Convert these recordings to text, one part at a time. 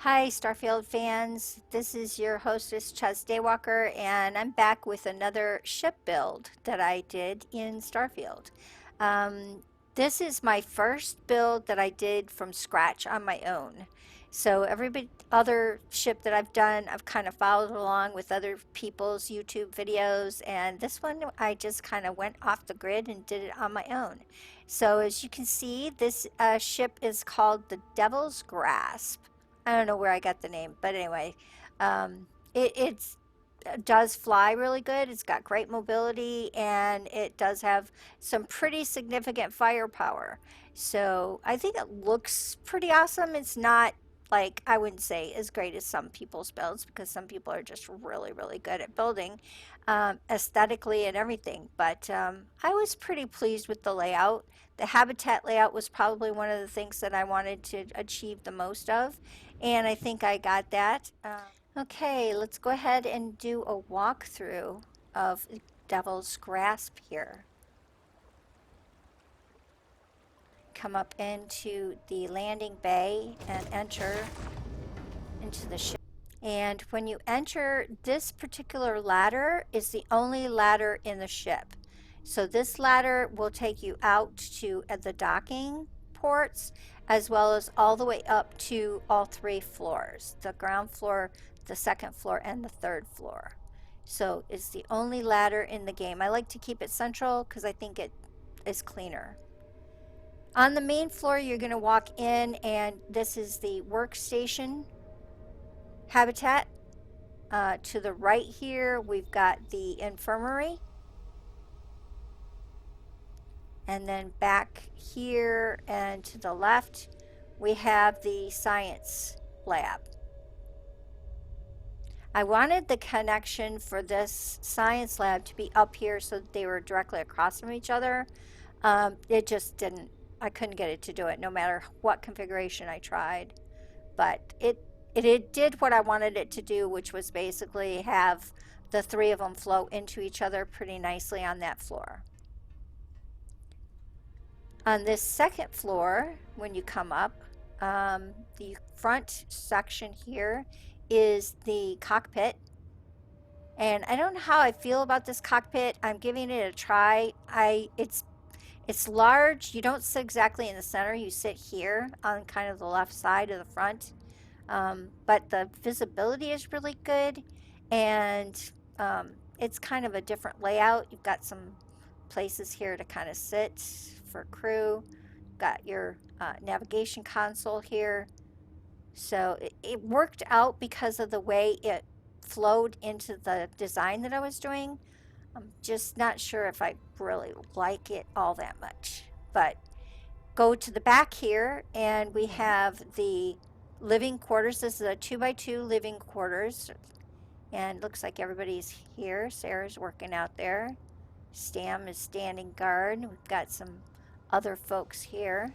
Hi, Starfield fans. This is your hostess, Daywalker, and I'm back with another ship build that I did in Starfield. Um, this is my first build that I did from scratch on my own. So every other ship that I've done, I've kind of followed along with other people's YouTube videos, and this one I just kind of went off the grid and did it on my own. So as you can see, this ship is called the Devil's Grasp. I don't know where I got the name, but anyway, it does fly really good. It's got great mobility and it does have some pretty significant firepower. So I think it looks pretty awesome. It's not like, I wouldn't say as great as some people's builds because some people are just really, really good at building aesthetically and everything. But I was pretty pleased with the layout. The habitat layout was probably one of the things that I wanted to achieve the most of, and I think I got that. Okay, let's go ahead and do a walkthrough of Devil's Grasp here. Come up into the landing bay and enter into the ship. And when you enter, this particular ladder is the only ladder in the ship. So this ladder will take you out to the docking ports, as well as all the way up to all three floors, the ground floor, the second floor, and the third floor. So it's the only ladder in the game. I like to keep it central because I think it is cleaner. On the main floor, you're going to walk in, and this is the workstation habitat. To the right here, we've got the infirmary. And then back here and to the left, we have the science lab. I wanted the connection for this science lab to be up here so that they were directly across from each other. It just didn't, I couldn't get it to do it no matter what configuration I tried. But it did what I wanted it to do, which was basically have the three of them flow into each other pretty nicely on that floor. On this second floor, when you come up, the front section here is the cockpit. And I don't know how I feel about this cockpit. I'm giving it a try. It's large. You don't sit exactly in the center. You sit here on kind of the left side of the front. But the visibility is really good, and it's kind of a different layout. You've got some places here to kind of sit for crew. Got your navigation console here. So it worked out because of the way it flowed into the design that I was doing. I'm just not sure if I really like it all that much. But go to the back here and we have the living quarters. This is a 2x2 living quarters, and looks like everybody's here. Sarah's working out there. Stam is standing guard. We've got some other folks here.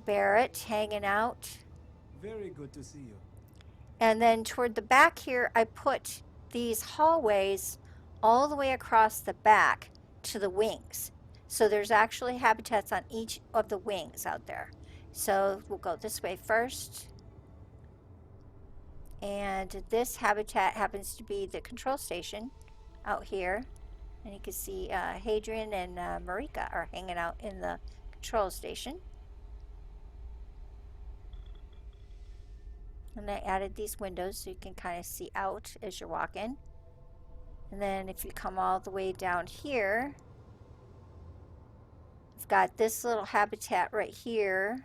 Barrett hanging out. Very good to see you. And then toward the back here, I put these hallways all the way across the back to the wings. So there's actually habitats on each of the wings out there. So we'll go this way first. And this habitat happens to be the control station out here. And you can see Hadrian and Marika are hanging out in the control station. And I added these windows so you can kind of see out as you're walking. And then if you come all the way down here, we've got this little habitat right here.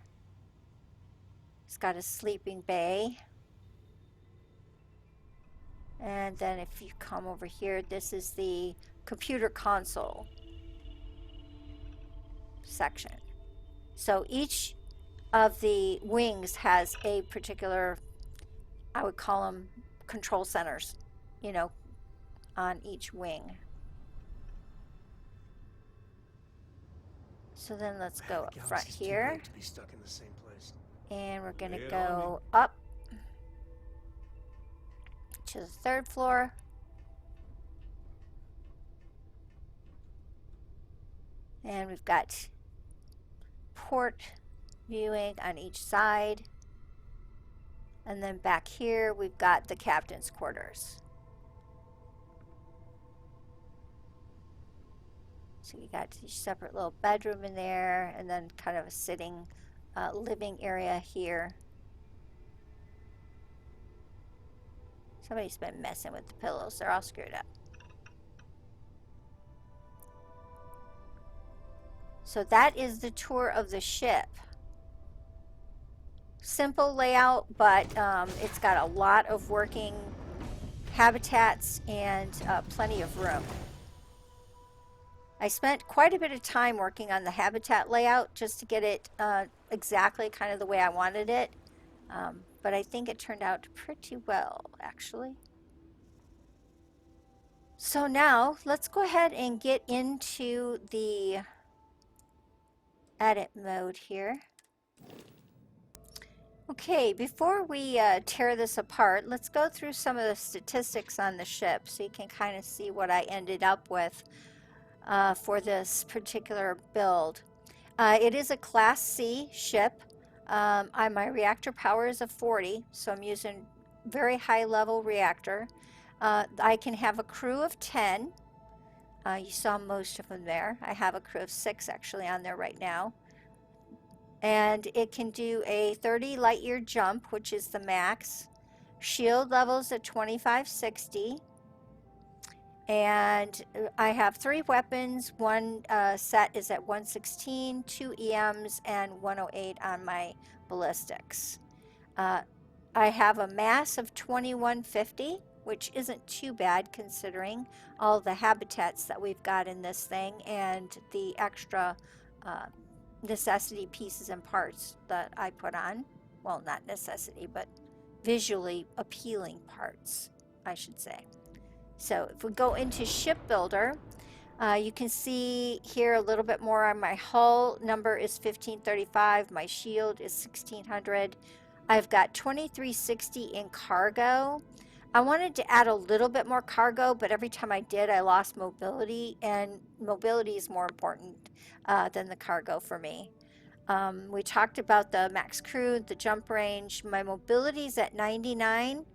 It's got a sleeping bay. And then if you come over here, this is the computer console section. So each of the wings has a particular, I would call them control centers, you know, on each wing. So then let's go up front here. To be stuck in the same place. And we're going to go up to the third floor. And we've got port viewing on each side. And then back here, we've got the captain's quarters. So you got each separate little bedroom in there, and then kind of a sitting living area here. Somebody's been messing with the pillows. They're all screwed up. So that is the tour of the ship. Simple layout, but it's got a lot of working habitats and plenty of room. I spent quite a bit of time working on the habitat layout just to get it exactly kind of the way I wanted it. But I think it turned out pretty well, actually. So now let's go ahead and get into the edit mode here. Okay, before we tear this apart, let's go through some of the statistics on the ship so you can kind of see what I ended up with for this particular build. It is a Class C ship. My reactor power is a 40, so I'm using very high level reactor. I can have a crew of 10. You saw most of them there. I have a crew of 6 actually on there right now. And it can do a 30 light year jump, which is the max. Shield levels at 2560. And I have 3 weapons. One set is at 116, 2 EMs, and 108 on my ballistics. I have a mass of 2150, which isn't too bad considering all the habitats that we've got in this thing and the extra necessity pieces and parts that I put on. Well, not necessity, but visually appealing parts, I should say. So if we go into shipbuilder, you can see here a little bit more on my hull. Number is 1535. My shield is 1600. I've got 2360 in cargo. I wanted to add a little bit more cargo, but every time I did, I lost mobility, and mobility is more important than the cargo for me. We talked about the max crew, the jump range. My mobility is at 99.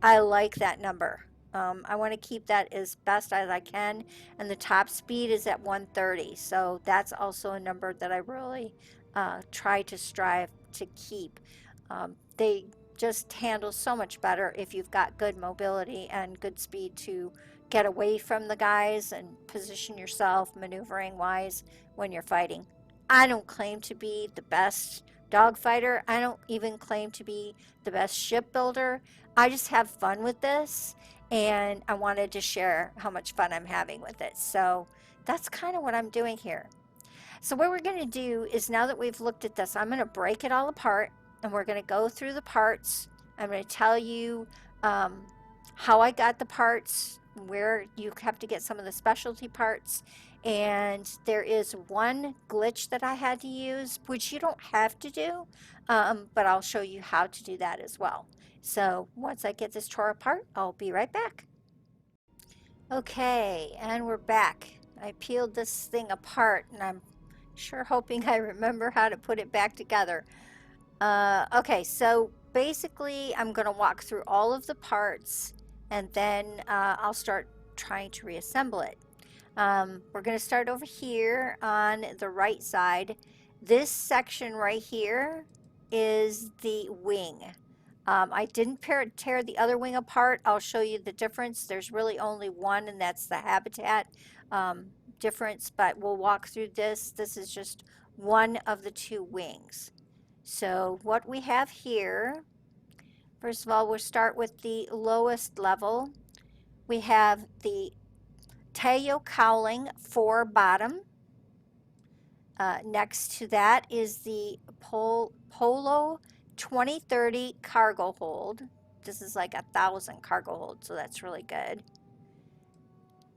I like that number. I want to keep that as best as I can, and the top speed is at 130. So that's also a number that I really try to strive to keep. They just handle so much better if you've got good mobility and good speed to get away from the guys and position yourself maneuvering wise when you're fighting. I don't claim to be the best dogfighter. I don't even claim to be the best shipbuilder. I just have fun with this, and I wanted to share how much fun I'm having with it. So that's kind of what I'm doing here. So what we're going to do is, now that we've looked at this, I'm going to break it all apart, and we're going to go through the parts. I'm going to tell you how I got the parts, where you have to get some of the specialty parts. And there is one glitch that I had to use, which you don't have to do, but I'll show you how to do that as well. So once I get this tore apart, I'll be right back. Okay, and we're back. I peeled this thing apart, and I'm sure hoping I remember how to put it back together. Okay, so basically I'm going to walk through all of the parts, and then I'll start trying to reassemble it. We're going to start over here on the right side. This section right here is the wing. I didn't tear the other wing apart. I'll show you the difference. There's really only one, and that's the habitat difference, but we'll walk through this. This is just one of the 2 wings. So what we have here, first of all, we'll start with the lowest level. We have the tail cowling 4 bottom. Next to that is the Polo 2030 cargo hold. This is like 1,000 cargo hold, so that's really good.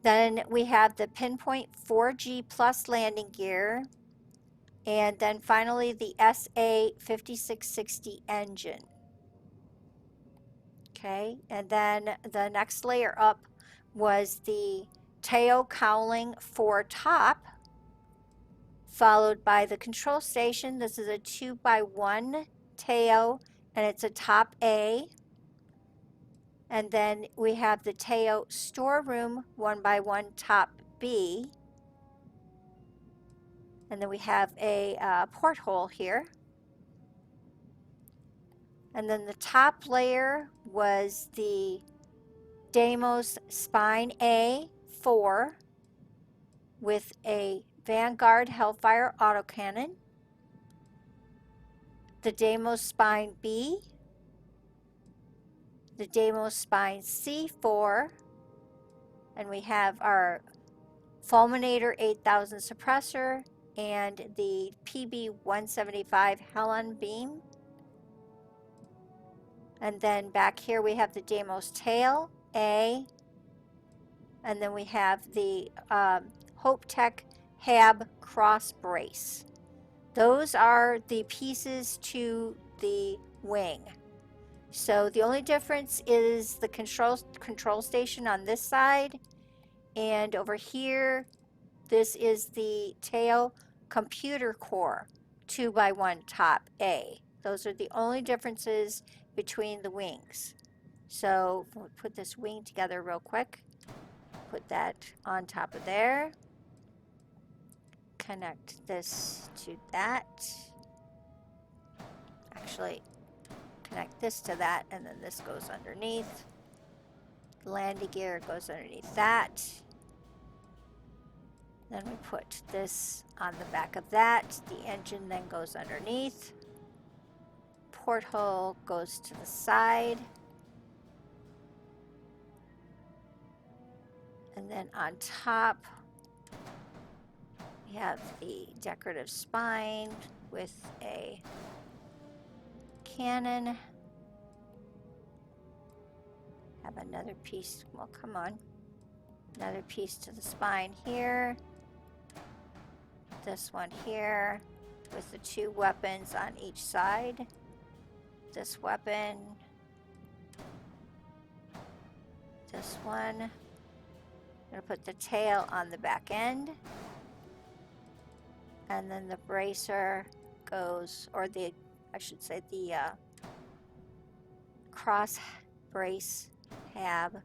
Then we have the Pinpoint 4G Plus landing gear. And then finally the SA 5660 engine. Okay, and then the next layer up was the tail cowling 4 top, followed by the control station. This is a 2x1 tail and it's a top A. And then we have the Teo storeroom 1x1 top B. And then we have a porthole here. And then the top layer was the Deimos Spine A4 with a Vanguard Hellfire autocannon. The Deimos Spine B. The Deimos Spine C4. And we have our Fulminator 8000 suppressor and the PB 175 Helen beam. And then back here we have the Deimos tail A. And then we have the Hope Tech Hab cross brace. Those are the pieces to the wing. So the only difference is the control station on this side, and over here this is the tail computer core 2x1 top A. Those are the only differences between the wings. So we'll put this wing together real quick. Put that on top of there. Connect this to that. Actually, connect this to that, and then this goes underneath. The landing gear goes underneath that. Then we put this on the back of that. The engine then goes underneath. Porthole goes to the side. And then on top, we have the decorative spine with a cannon. Have another piece, well, come on. Another piece to the spine here. This one here with the two weapons on each side. This weapon. This one. I'm going to put the tail on the back end. And then the bracer goes, or the, I should say the cross brace tab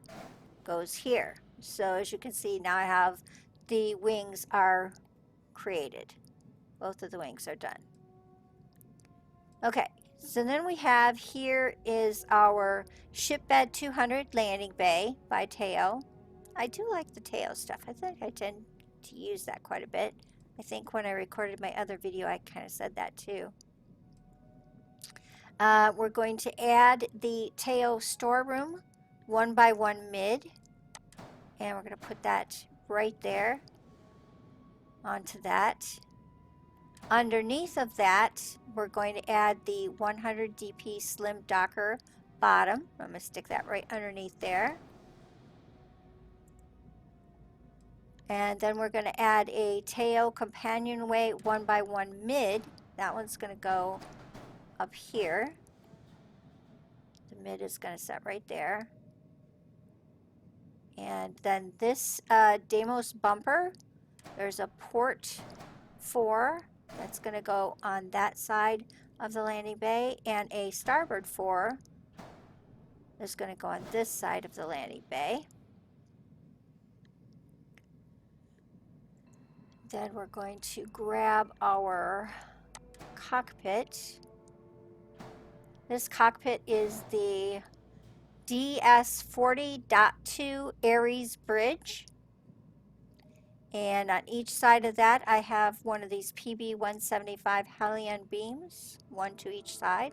goes here. So as you can see, now I have the wings are created. Both of the wings are done. Okay, so then we have here is our Shipbed 200 landing bay by Teo. I do like the Teo stuff. I think I tend to use that quite a bit. I think when I recorded my other video, I kind of said that too. We're going to add the Teo storeroom 1x1 mid. And we're going to put that right there onto that. Underneath of that, we're going to add the 100 DP slim docker bottom. I'm going to stick that right underneath there. And then we're going to add a Teo companionway 1x1 mid. That one's going to go up here. The mid is going to set right there. And then this Deimos bumper, there's a port 4 that's going to go on that side of the landing bay, and a starboard 4 is going to go on this side of the landing bay. Then we're going to grab our cockpit. This cockpit is the DS40.2 Aries bridge. And on each side of that, I have one of these PB 175 Helion beams, one to each side.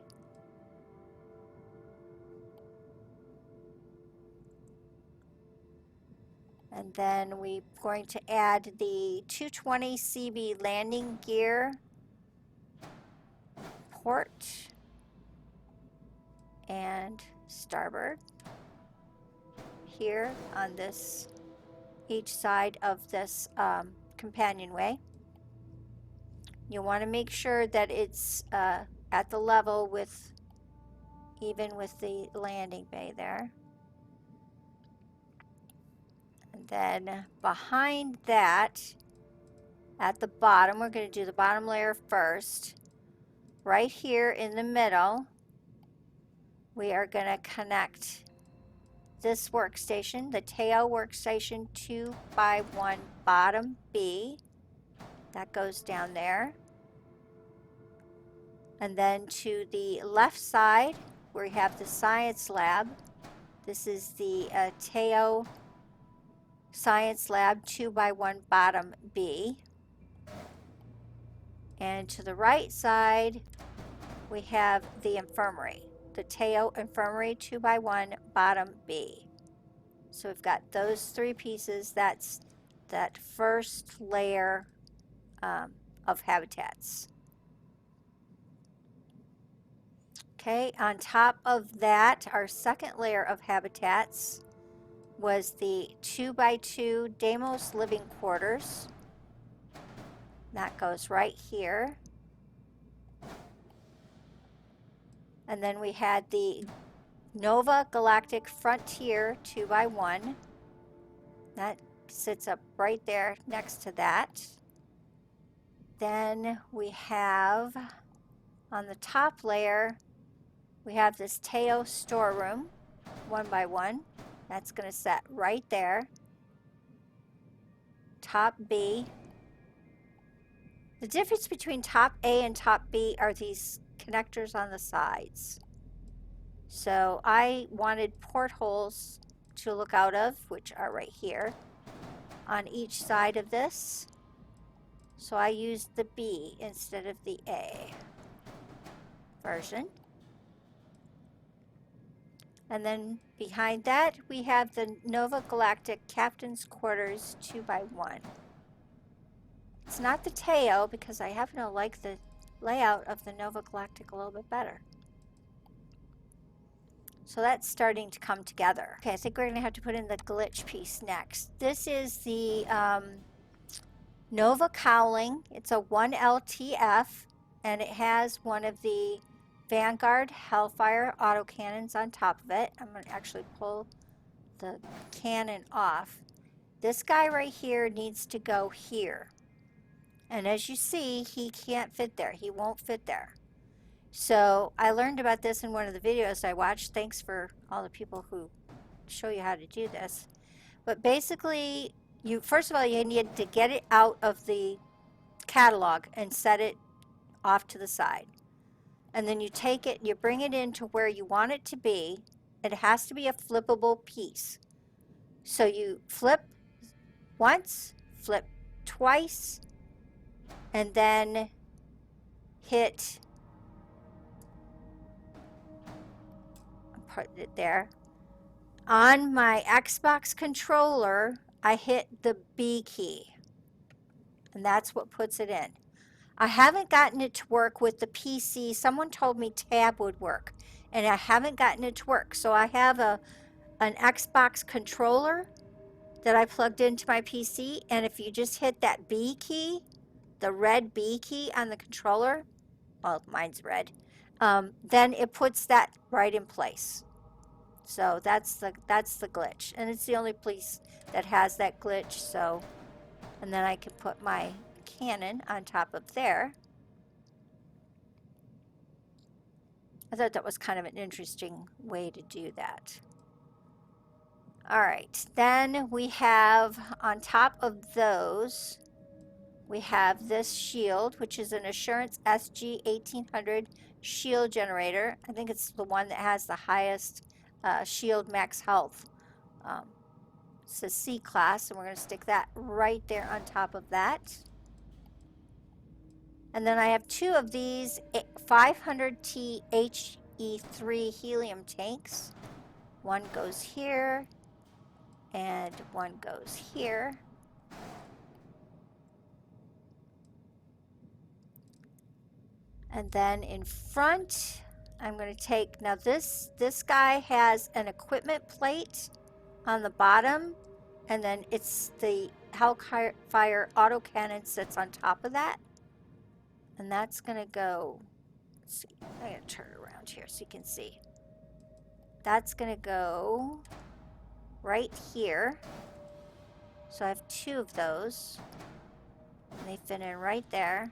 And then we're going to add the 220 CB landing gear port and starboard here on this each side of this companionway. You want to make sure that it's at the level with, even with the landing bay there. And then behind that, at the bottom, we're going to do the bottom layer first. Right here in the middle, we are going to connect this workstation, the Teo workstation 2x1 bottom B. That goes down there. And then to the left side, we have the science lab. This is the Teo Science Lab 2x1 bottom B. And to the right side, we have the infirmary, the Teo Infirmary 2x1 bottom B. So we've got those three pieces. That's that first layer of habitats. Okay, on top of that, our second layer of habitats was the 2x2 Deimos living quarters. That goes right here. And then we had the Nova Galactic Frontier 2x1. That sits up right there next to that. Then we have on the top layer, we have this Teo storeroom 1x1. That's going to set right there. Top B. The difference between top A and top B are these connectors on the sides. So I wanted portholes to look out of, which are right here on each side of this. So I used the B instead of the A version. And then behind that, we have the Nova Galactic Captain's Quarters 2x1. It's not the Teo because I happen to like the layout of the Nova Galactic a little bit better. So that's starting to come together. Okay, I think we're going to have to put in the glitch piece next. This is the Nova Cowling. It's a 1LTF, and it has one of the Vanguard Hellfire autocannons on top of it. I'm going to actually pull the cannon off. This guy right here needs to go here. And as you see, he can't fit there. He won't fit there. So I learned about this in one of the videos I watched. Thanks for all the people who show you how to do this. But basically, first of all, you need to get it out of the catalog and set it off to the side. And then you take it, you bring it into where you want it to be. It has to be a flippable piece. So you flip once, flip twice, and then hit, put it there. On my Xbox controller, I hit the B key, and that's what puts it in. I haven't gotten it to work with the PC. Someone told me tab would work, and I haven't gotten it to work. So I have an Xbox controller that I plugged into my PC, and if you just hit that B key, the red B key on the controller, well, mine's red, then it puts that right in place. So that's the glitch, and it's the only place that has that glitch. So, and then I can put my cannon on top of there. I thought that was kind of an interesting way to do that. All right, then we have on top of those, we have this shield, which is an Assurance SG 1800 shield generator. I think it's the one that has the highest shield max health. It's a C class, and we're going to stick that right there on top of that. And then I have two of these 500T HE3 helium tanks. One goes here, and one goes here. And then in front, I'm going to take, now this guy has an equipment plate on the bottom, and then it's the Hellfire autocannon sits on top of that. And that's going to go, let's see, I'm going to turn it around here so you can see. That's going to go right here. So I have two of those, and they fit in right there.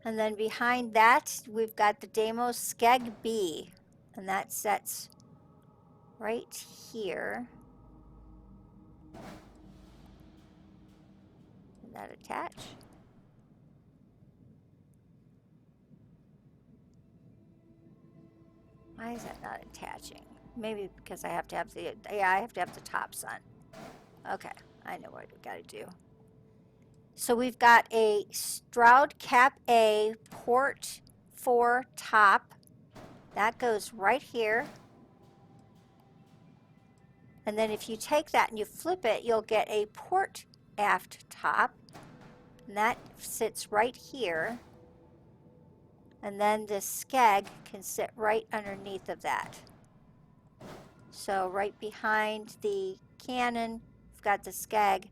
And then behind that, we've got the Deimos Skeg B. And that sets right here. Did that attach? Why is that not attaching? Maybe because I have to have the, yeah, I have to have the tops on. Okay, I know what we gotta do. So we've got a Stroud Cap A port 4 top. That goes right here. And then if you take that and you flip it, you'll get a port aft top. And that sits right here. And then this skeg can sit right underneath of that. So right behind the cannon, we've got the skeg,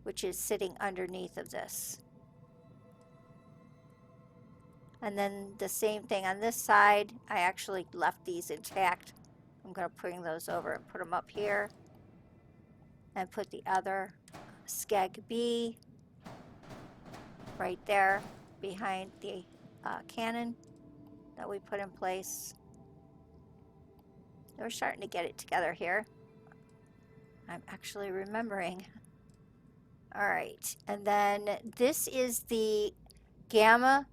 which is sitting underneath of this. And then the same thing on this side. I actually left these intact. I'm going to bring those over and put them up here. And put the other skeg B right there behind the cannon that we put in place. We're starting to get it together here. I'm actually remembering. All right, and then this is the Gamma,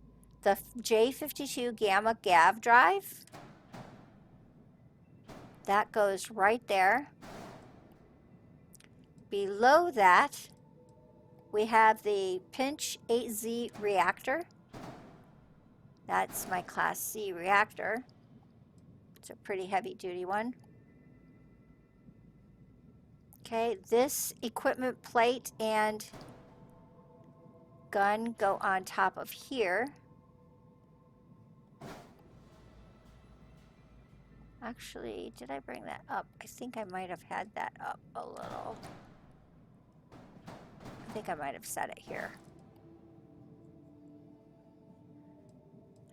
the J52 Gamma Gav drive. That goes right there. Below that, we have the Pinch 8Z reactor. That's my Class C reactor. It's a pretty heavy duty one. Okay, this equipment plate and gun go on top of here. Actually, did I bring that up? I think I might have had that up a little. I think I might have set it here.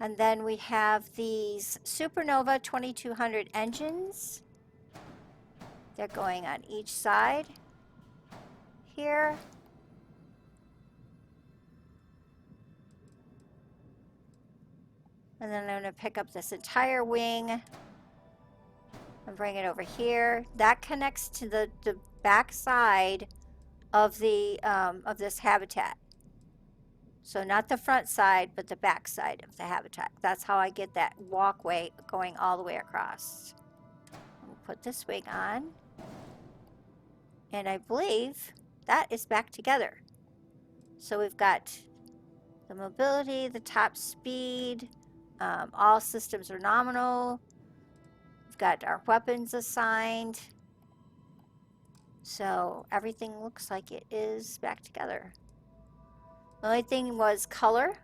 And then we have these Supernova 2200 engines. They're going on each side here. And then I'm going to pick up this entire wing and bring it over here. That connects to the back side of the of this habitat. So not the front side, but the back side of the habitat. That's how I get that walkway going all the way across. We'll put this wing on. And I believe that is back together. So we've got the mobility, the top speed, all systems are nominal. We've got our weapons assigned. So everything looks like it is back together. The only thing was color.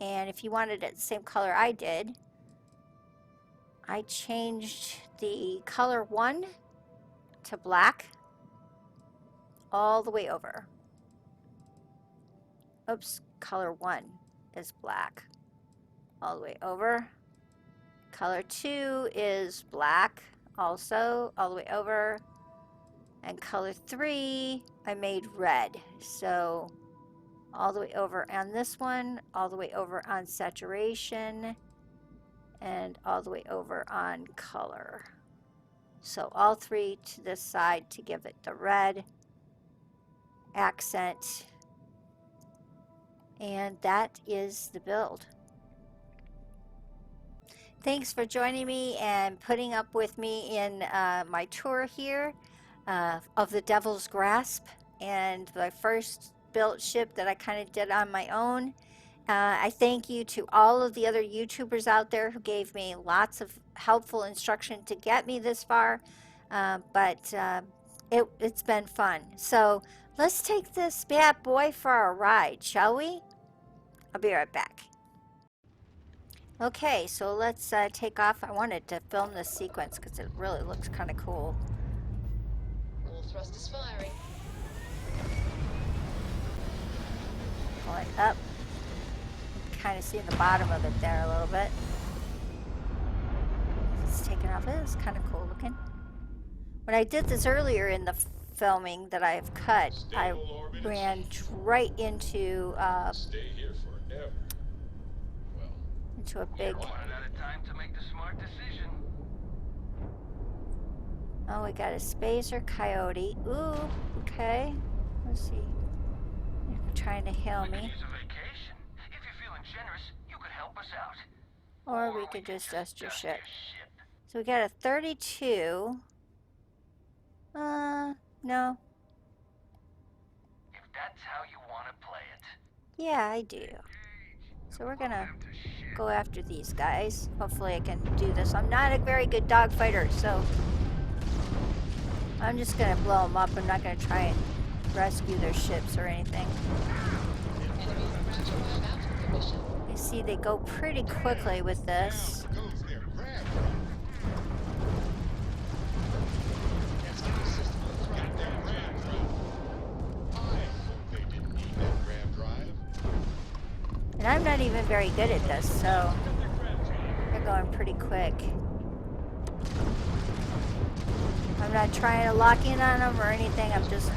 And if you wanted it the same color I did, I changed the color 1 to black all the way over. Oops, color 1 is black all the way over. Color 2 is black also all the way over. And color 3 I made red. So all the way over on this one, all the way over on saturation, and all the way over on color. So all 3 to this side to give it the red accent. And that is the build. Thanks for joining me and putting up with me in my tour here of the Devil's Grasp, and my first built ship that I kind of did on my own. I thank you to all of the other YouTubers out there who gave me lots of helpful instruction to get me this far, but it's been fun. So let's take this bad boy for a ride, shall we? I'll be right back. Okay, so let's take off. I wanted to film this sequence because it really looks kind of cool. All thrusters firing. Going up. Kind of seeing the bottom of it there a little bit. It's taken off. It is kind of cool looking. When I did this earlier in the filming that I've cut, I ran right into Stay here forever. into a big... You're running out of time to make the smart decision. Oh, we got a spacer coyote. Ooh, okay. Let's see. You're trying to hail We could me. use a vacation. If you're feeling generous, you could help us out. Or we could just dust your dust ship. your ship. So we got a 32. No. If that's how you want to play it. Yeah, I do. So we're gonna go after these guys. Hopefully I can do this. I'm not a very good dogfighter, so I'm just gonna blow them up. I'm not gonna try and rescue their ships or anything. Enemy ready to arrive out of the mission. You see, they go pretty quickly with this. Goes their grab Execute system Got throttle. that grab drive. I hope they didn't need that grab drive. And I'm not even very good at this, so they're going pretty quick. I'm not trying to lock in on them or anything. I'm just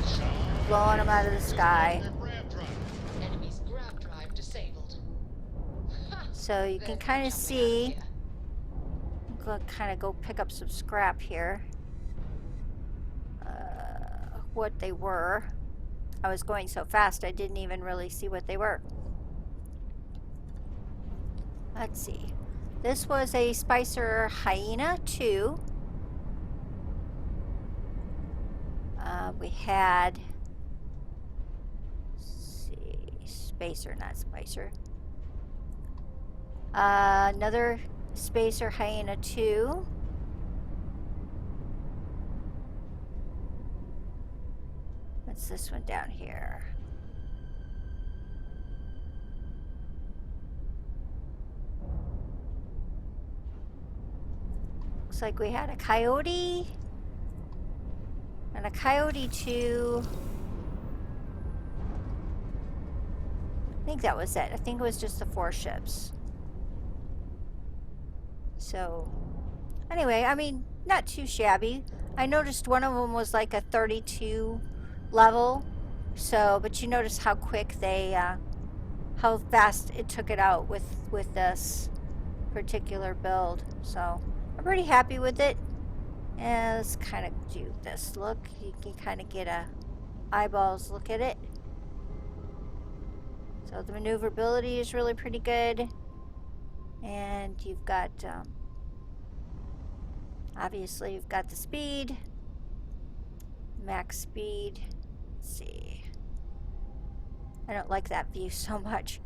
blowing them out of the sky. Their grab drive. Enemy's grab drive disabled. Ha! So you They're can not kind of jumping out see. here. I'm gonna kind of go pick up some scrap here. What they were. I was going so fast I didn't even really see what they were. Let's see. This was a Spicer Hyena 2. We had, let's see, Spacer, not Spicer. Another Spacer Hyena 2. What's this one down here? Looks like we had a Coyote and a Coyote 2. I think that was it. I think it was just the 4 ships. So, anyway, I mean, not too shabby. I noticed one of them was like a 32 level. So, but you notice how quick they, how fast it took it out with this particular build. So, I'm pretty happy with it. And let's kind of do this look. You can kind of get a eyeballs look at it. So the maneuverability is really pretty good. And you've got, obviously you've got the speed. Max speed. Let's see. I don't like that view so much.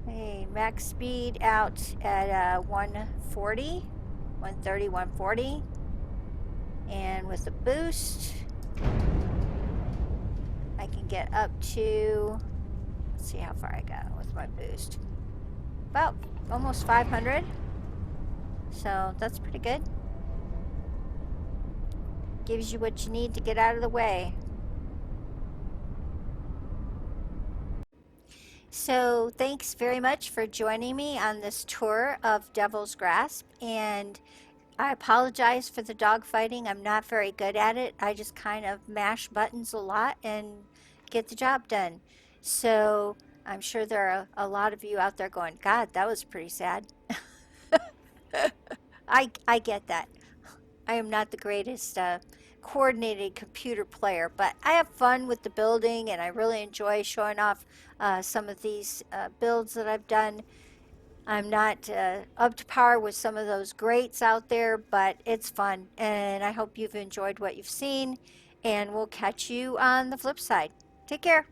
Hey, max speed out at 140. 130, 140. And with the boost, I can get up to, let's see how far I got with my boost. About almost 500. So that's pretty good. Gives you what you need to get out of the way. So thanks very much for joining me on this tour of Devil's Grasp, and I apologize for the dogfighting. I'm not very good at it. I just kind of mash buttons a lot and get the job done. So I'm sure there are a lot of you out there going, God, that was pretty sad. I get that. I am not the greatest coordinated computer player, but I have fun with the building, and I really enjoy showing off some of these builds that I've done. I'm not up to par with some of those greats out there, but it's fun, and I hope you've enjoyed what you've seen, and we'll catch you on the flip side. Take care.